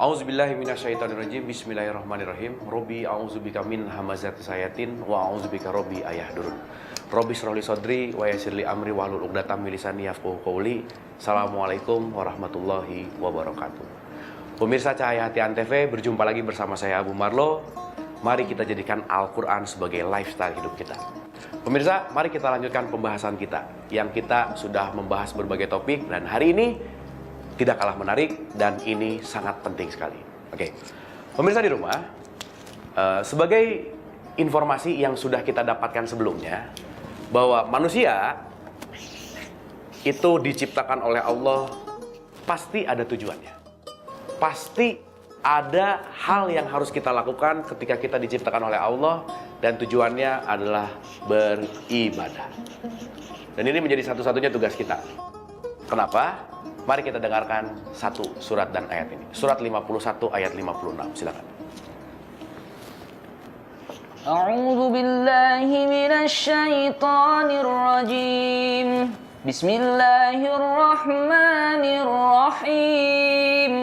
A'udzubillahi minasyaitonirrajim. Bismillahirrahmanirrahim. Robbi a'udzubika min hamazati sayatin wa a'udzubika robbi ayahdurun. Robbi shrahli sadri wa yassirli amri wahlul 'uqdatam min lisani yafqahu qawli. Assalamualaikum warahmatullahi wabarakatuh. Pemirsa Cahaya Hati Antv, berjumpa lagi bersama saya Abu Marlo. Mari kita jadikan Al-Quran sebagai lifestyle hidup kita. Pemirsa, mari kita lanjutkan pembahasan kita yang kita sudah membahas berbagai topik, dan hari ini tidak kalah menarik dan ini sangat penting sekali. Oke, pemirsa di rumah, sebagai informasi yang sudah kita dapatkan sebelumnya, bahwa manusia itu diciptakan oleh Allah pasti ada tujuannya. Pasti ada hal yang harus kita lakukan ketika kita diciptakan oleh Allah, dan tujuannya adalah beribadah. Dan ini menjadi satu-satunya tugas kita. Kenapa? Mari kita dengarkan satu surat dan ayat ini. Surat 51 ayat 56. Silakan. A'udzu billahi minasyaitonir rajim. Bismillahirrahmanirrahim.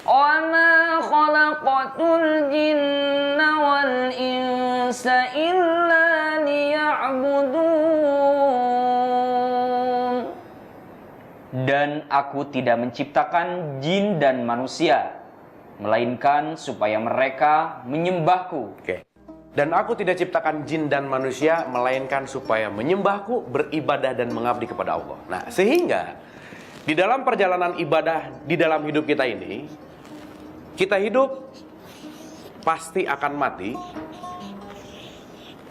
Wa ma khalaqatul jinna wal insa illa liya'budun. Dan aku tidak menciptakan jin dan manusia, melainkan supaya mereka menyembahku. Oke. Dan aku tidak ciptakan jin dan manusia, melainkan supaya menyembahku, beribadah dan mengabdi kepada Allah. Nah, sehingga di dalam perjalanan ibadah di dalam hidup kita ini, kita hidup pasti akan mati.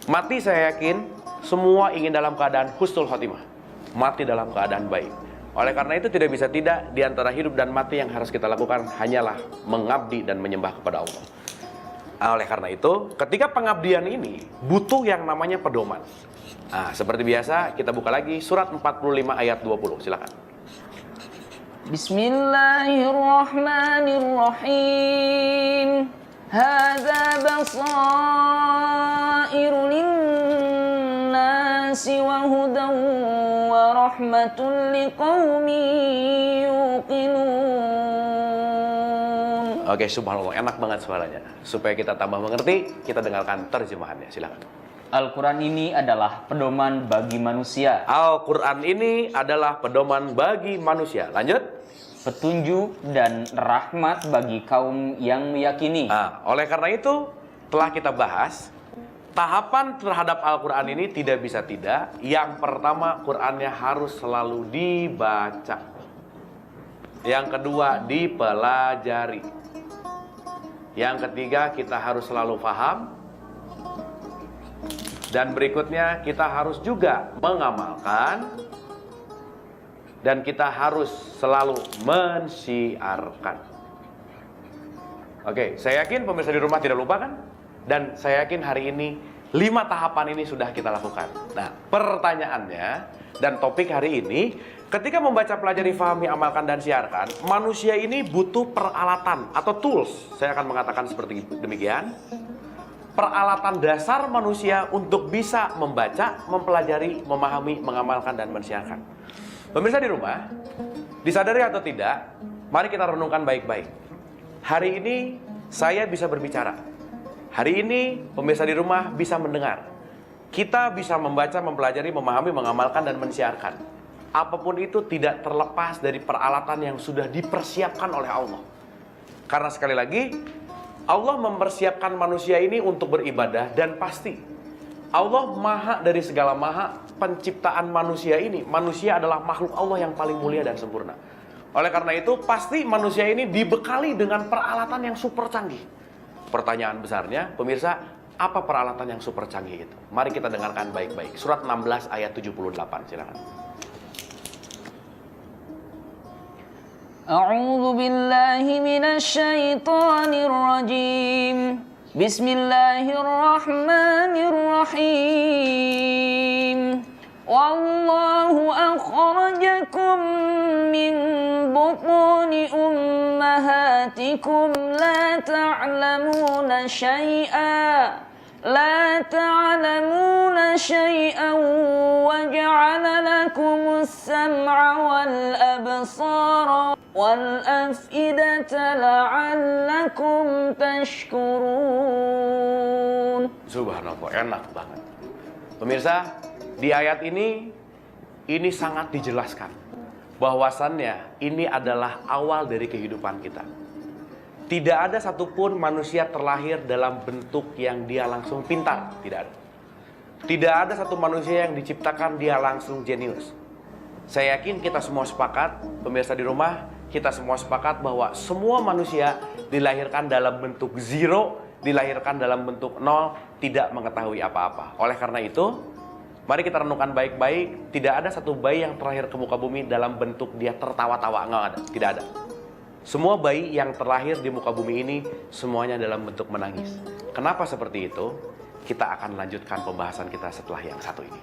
Mati, saya yakin semua ingin dalam keadaan husnul khotimah, mati dalam keadaan baik. Oleh karena itu tidak bisa tidak, di antara hidup dan mati yang harus kita lakukan hanyalah mengabdi dan menyembah kepada Allah. Oleh karena itu, ketika pengabdian ini butuh yang namanya pedoman. Nah, seperti biasa kita buka lagi surat 45 ayat 20. Silakan. Bismillahirrahmanirrahim. Hadza basairu linnasi wa hudan wa rahmatul liqaumin yuqinun. Oke, subhanallah, enak banget suaranya. Supaya kita tambah mengerti, kita dengarkan terjemahannya. Silakan. Al-Quran ini adalah pedoman bagi manusia. Al-Quran ini adalah pedoman bagi manusia. Lanjut. Petunjuk dan rahmat bagi kaum yang meyakini. Nah, oleh karena itu, telah kita bahas, tahapan terhadap Al-Quran ini tidak bisa tidak. Yang pertama, Qurannya harus selalu dibaca. Yang kedua, dipelajari. Yang ketiga, kita harus selalu paham. Dan berikutnya, kita harus juga mengamalkan. Dan kita harus selalu mensiarkan. Oke, saya yakin pemirsa di rumah tidak lupa kan? Dan saya yakin hari ini 5 tahapan ini sudah kita lakukan. Nah, pertanyaannya dan topik hari ini, ketika membaca, pelajari, fahami, amalkan, dan siarkan, manusia ini butuh peralatan atau tools. Saya akan mengatakan seperti demikian. Peralatan dasar manusia untuk bisa membaca, mempelajari, memahami, mengamalkan, dan mensiarkan. Pemirsa di rumah, disadari atau tidak, mari kita renungkan baik-baik. Hari ini saya bisa berbicara. Hari ini pemirsa di rumah bisa mendengar. Kita bisa membaca, mempelajari, memahami, mengamalkan, dan mensiarkan. Apapun itu tidak terlepas dari peralatan yang sudah dipersiapkan oleh Allah. Karena sekali lagi, Allah mempersiapkan manusia ini untuk beribadah, dan pasti Allah maha dari segala maha. Penciptaan manusia ini, manusia adalah makhluk Allah yang paling mulia dan sempurna. Oleh karena itu, pasti manusia ini dibekali dengan peralatan yang super canggih. Pertanyaan besarnya, pemirsa, apa peralatan yang super canggih itu? Mari kita dengarkan baik-baik. Surat 16 ayat 78, silakan. A'udzu billahi minasyaitonir rajim. Bismillahirrahmanirrahim. Wallahu akhrajakum min butuni ummahatikum la ta'lamuna syai'an wa ja'ala lakumus sam'a wal absara والأفئدة لعلكم تشكرون. Subhanallah, enak banget. Pemirsa, di ayat ini sangat dijelaskan bahwasannya ini adalah awal dari kehidupan kita. Tidak ada satupun manusia terlahir dalam bentuk yang dia langsung pintar, tidak ada. Tidak ada satu manusia yang diciptakan dia langsung jenius. Saya yakin kita semua sepakat, pemirsa di rumah, kita semua sepakat bahwa semua manusia dilahirkan dalam bentuk zero, dilahirkan dalam bentuk nol, tidak mengetahui apa-apa. Oleh karena itu, mari kita renungkan baik-baik, tidak ada satu bayi yang terlahir ke muka bumi dalam bentuk dia tertawa-tawa, nggak ada, tidak ada. Semua bayi yang terlahir di muka bumi ini semuanya dalam bentuk menangis. Kenapa seperti itu? Kita akan lanjutkan pembahasan kita setelah yang satu ini.